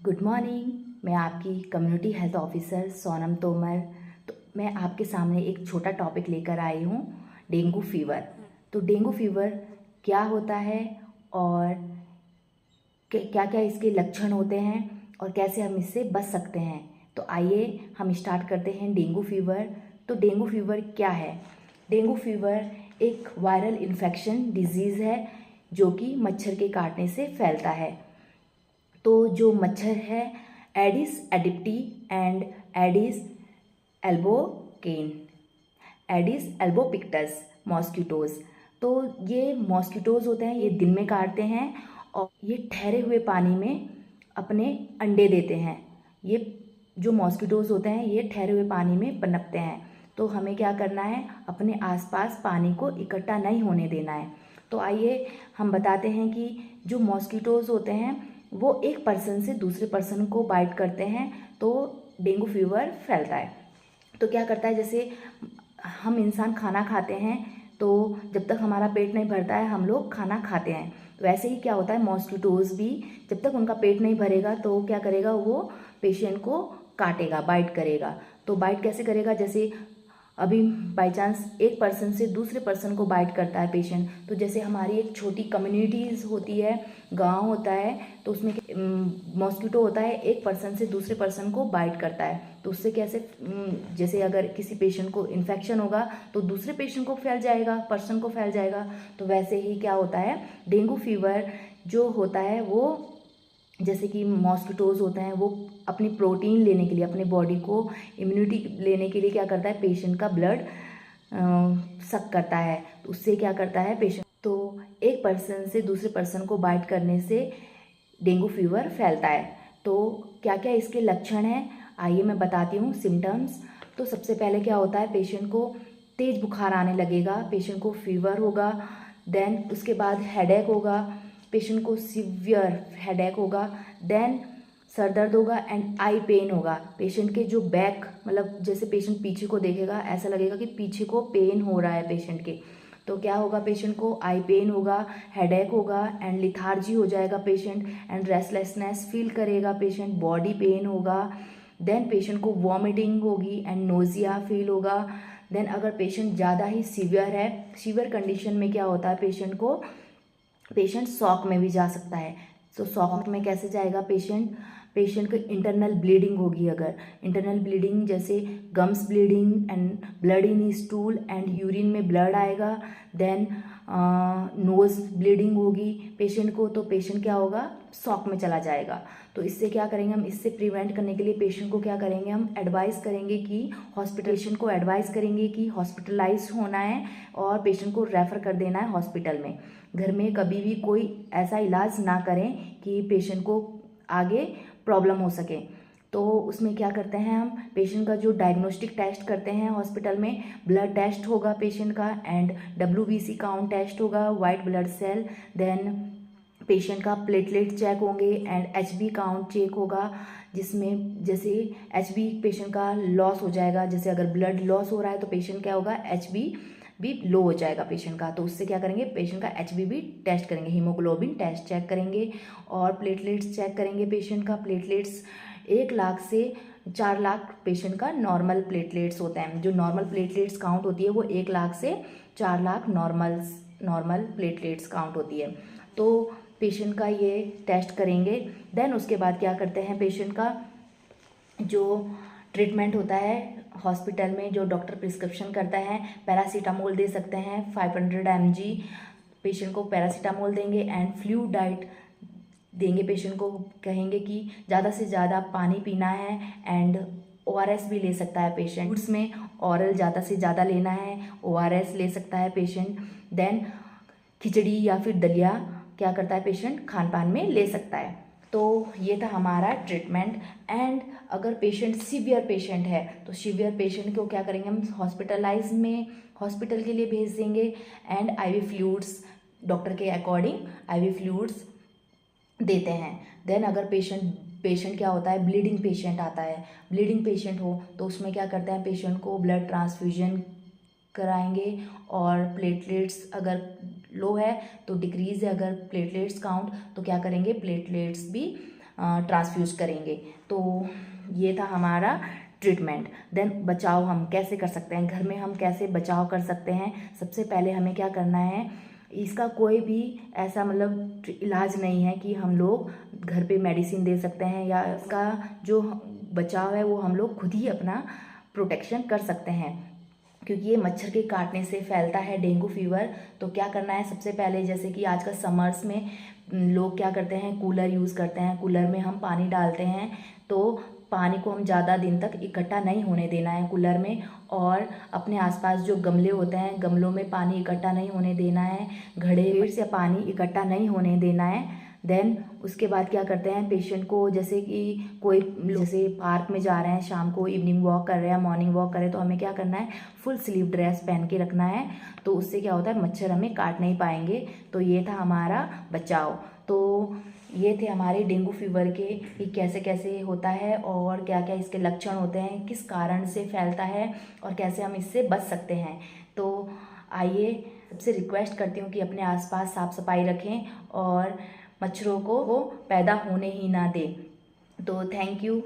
Good morning. मैं आपकी community health officer Sonam Tomar. तो मैं आपके सामने एक छोटा टॉपिक लेकर आई हूँ, डेंगू फीवर। तो डेंगू फीवर क्या होता है और क्या क्या इसके लक्षण होते हैं और कैसे हम इससे बच सकते हैं। तो आइए हम स्टार्ट करते हैं डेंगू फीवर। तो डेंगू फीवर क्या है? डेंगू फीवर एक वायरल इन्फेक्शन डिजीज़ है जो कि मच्छर के काटने से फैलता है। तो जो मच्छर है Aedes aegypti and Aedes albopictus, Aedes albopictus mosquitoes. तो ये मॉस्किटोज़ होते हैं, ये दिन में काटते हैं और ये ठहरे हुए पानी में अपने अंडे देते हैं। ये जो मॉस्किटोज़ होते हैं ये ठहरे हुए पानी में पनपते हैं। तो हमें क्या करना है, अपने आसपास पानी को इकट्ठा नहीं होने देना है। तो आइए हम बताते हैं कि जो मॉस्किटोज़ होते हैं वो एक पर्सन से दूसरे पर्सन को बाइट करते हैं तो डेंगू फीवर फैलता है। तो क्या करता है, जैसे हम इंसान खाना खाते हैं तो जब तक हमारा पेट नहीं भरता है हम लोग खाना खाते हैं। तो वैसे ही क्या होता है, मॉस्किटोज़ भी जब तक उनका पेट नहीं भरेगा तो क्या करेगा, वो पेशेंट को काटेगा, बाइट करेगा। तो बाइट कैसे करेगा, जैसे अभी बाई चांस एक पर्सन से दूसरे पर्सन को बाइट करता है पेशेंट, तो जैसे हमारी एक छोटी कम्युनिटीज़ होती है, गांव होता है, तो उसमें मॉस्किटो होता है एक पर्सन से दूसरे पर्सन को बाइट करता है। तो उससे कैसे जैसे अगर किसी पेशेंट को इन्फेक्शन होगा तो दूसरे पेशेंट को फैल जाएगा, पर्सन को फैल जाएगा। तो वैसे ही क्या होता है, डेंगू फीवर जो होता है वो जैसे कि मॉस्किटोज़ होते हैं वो अपनी प्रोटीन लेने के लिए, अपने बॉडी को इम्यूनिटी लेने के लिए क्या करता है, पेशेंट का ब्लड सक करता है। तो उससे क्या करता है पेशेंट, तो एक पर्सन से दूसरे पर्सन को बाइट करने से डेंगू फीवर फैलता है। तो क्या क्या इसके लक्षण हैं आइए मैं बताती हूँ, सिम्टम्स। तो सबसे पहले क्या होता है, पेशेंट को तेज़ बुखार आने लगेगा, पेशेंट को फीवर होगा। देन उसके बाद हेडेक होगा, पेशेंट को सीवियर हेडेक होगा। देन सर दर्द होगा एंड आई पेन होगा। पेशेंट के जो बैक, मतलब जैसे पेशेंट पीछे को देखेगा ऐसा लगेगा कि पीछे को पेन हो रहा है पेशेंट के। तो क्या होगा, पेशेंट को आई पेन होगा, हेडेक होगा एंड लिथार्जी हो जाएगा पेशेंट एंड रेस्टलेसनेस फील करेगा पेशेंट, बॉडी पेन होगा। देन पेशेंट को वॉमिटिंग होगी एंड नोजिया फील होगा। देन अगर पेशेंट ज़्यादा ही सीवियर है, सीवियर कंडीशन में क्या होता है, पेशेंट शॉक में भी जा सकता है। तो शॉक में कैसे जाएगा पेशेंट को इंटरनल ब्लीडिंग होगी। अगर इंटरनल ब्लीडिंग जैसे gums bleeding and blood in stool and urine में ब्लड आएगा। देन नोज ब्लीडिंग होगी पेशेंट को, तो पेशेंट क्या होगा, शॉक में चला जाएगा। तो इससे क्या करेंगे हम, इससे प्रिवेंट करने के लिए पेशेंट को क्या करेंगे, हम एडवाइस करेंगे कि पेशेंट को एडवाइस करेंगे कि हॉस्पिटलाइज होना है और पेशेंट को रेफ़र कर देना है हॉस्पिटल में। घर में कभी भी कोई ऐसा इलाज ना करें कि पेशेंट को आगे प्रॉब्लम हो सके। तो उसमें क्या करते हैं हम, पेशेंट का जो डायग्नोस्टिक टेस्ट करते हैं हॉस्पिटल में, ब्लड टेस्ट होगा पेशेंट का एंड WBC काउंट टेस्ट होगा, white blood cell. Then patient का प्लेटलेट चेक होंगे एंड HB काउंट चेक होगा, जिसमें जैसे HB पेशेंट का लॉस हो जाएगा, जैसे अगर ब्लड लॉस हो रहा है तो पेशेंट क्या होगा, HB भी लो हो जाएगा पेशेंट का। तो उससे क्या करेंगे, पेशेंट का HB भी टेस्ट करेंगे, हीमोग्लोबिन टेस्ट चेक करेंगे और प्लेटलेट्स चेक करेंगे पेशेंट का। प्लेटलेट्स 1 लाख से 4 लाख पेशेंट का नॉर्मल प्लेटलेट्स होते हैं। जो नॉर्मल प्लेटलेट्स काउंट होती है वो 1 लाख से 4 लाख नॉर्मल प्लेटलेट्स काउंट होती है। तो पेशेंट का ये टेस्ट करेंगे। देन उसके बाद क्या करते हैं, पेशेंट का जो ट्रीटमेंट होता है हॉस्पिटल में, जो डॉक्टर प्रिस्क्रिप्शन करता है, पैरासीटामोल दे सकते हैं 500 mg। पेशेंट को पैरासीटामोल देंगे एंड फ्लू डाइट देंगे। पेशेंट को कहेंगे कि ज़्यादा से ज़्यादा पानी पीना है एंड ORS भी ले सकता है पेशेंट। फूड्स में ऑरल ज़्यादा से ज़्यादा लेना है, ORS ले सकता है पेशेंट। देन खिचड़ी या फिर दलिया क्या करता है, पेशेंट खान पान में ले सकता है। तो ये था हमारा ट्रीटमेंट। एंड अगर पेशेंट सीवियर पेशेंट है तो सीवियर पेशेंट को क्या करेंगे, हम हॉस्पिटल के लिए भेज देंगे एंड IV फ्लूइड्स डॉक्टर के अकॉर्डिंग IV फ्लूइड्स देते हैं। देन अगर पेशेंट क्या होता है, ब्लीडिंग पेशेंट आता है, ब्लीडिंग पेशेंट हो तो उसमें क्या करते हैं, पेशेंट को ब्लड ट्रांसफ्यूजन कराएंगे और प्लेटलेट्स अगर लो है तो डिक्रीज़ है, अगर प्लेटलेट्स काउंट तो क्या करेंगे, प्लेटलेट्स भी ट्रांसफ्यूज करेंगे। तो ये था हमारा ट्रीटमेंट। देन बचाव हम कैसे कर सकते हैं, घर में हम कैसे बचाव कर सकते हैं। सबसे पहले हमें क्या करना है, इसका कोई भी ऐसा मतलब इलाज नहीं है कि हम लोग घर पे मेडिसिन दे सकते हैं, या इसका जो बचाव है वो हम लोग खुद ही अपना प्रोटेक्शन कर सकते हैं, क्योंकि ये मच्छर के काटने से फैलता है डेंगू फीवर। तो क्या करना है, सबसे पहले जैसे कि आजकल समर्स में लोग क्या करते हैं, कूलर यूज़ करते हैं, कूलर में हम पानी डालते हैं, तो पानी को हम ज़्यादा दिन तक इकट्ठा नहीं होने देना है कूलर में। और अपने आसपास जो गमले होते हैं, गमलों में पानी इकट्ठा नहीं होने देना है, घड़े से पानी इकट्ठा नहीं होने देना है। देन उसके बाद क्या करते हैं, पेशेंट को जैसे कि कोई जैसे पार्क में जा रहे हैं, शाम को इवनिंग वॉक कर रहे हैं, मॉर्निंग वॉक कर रहे हैं, तो हमें क्या करना है, फुल स्लीव ड्रेस पहन के रखना है। तो उससे क्या होता है, मच्छर हमें काट नहीं पाएंगे। तो ये था हमारा बचाव। तो ये थे हमारे डेंगू फीवर के कि कैसे कैसे होता है और क्या क्या इसके लक्षण होते हैं, किस कारण से फैलता है और कैसे हम इससे बच सकते हैं। तो आइए, सबसे रिक्वेस्ट करती हूँ कि अपने आसपास साफ सफाई रखें और मच्छरों को वो पैदा होने ही ना दें। तो थैंक यू।